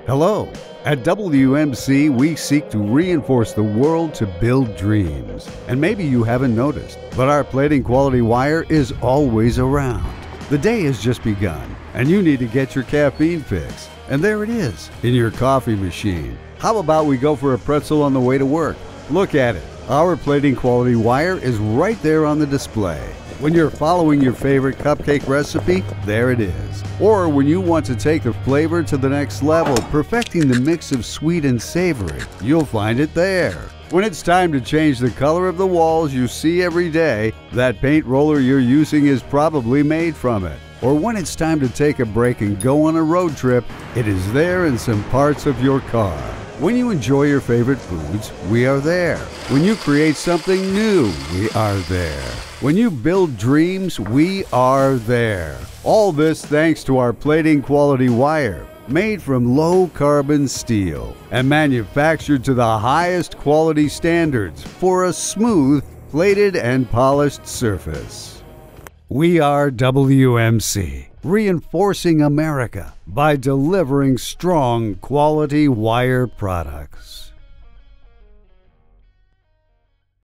Hello. At WMC, we seek to reinforce the world to build dreams. And maybe you haven't noticed, but our plating quality wire is always around. The day has just begun, and you need to get your caffeine fix. And there it is, in your coffee machine. How about we go for a pretzel on the way to work? Look at it. Our plating quality wire is right there on the display. When you're following your favorite cupcake recipe, there it is. Or when you want to take the flavor to the next level, perfecting the mix of sweet and savory, you'll find it there. When it's time to change the color of the walls you see every day, that paint roller you're using is probably made from it. Or when it's time to take a break and go on a road trip, it is there in some parts of your car. When you enjoy your favorite foods, we are there. When you create something new, we are there. When you build dreams, we are there. All this thanks to our plating quality wire, made from low-carbon steel and manufactured to the highest quality standards for a smooth, plated and polished surface. We are WMC, reinforcing America by delivering strong quality wire products.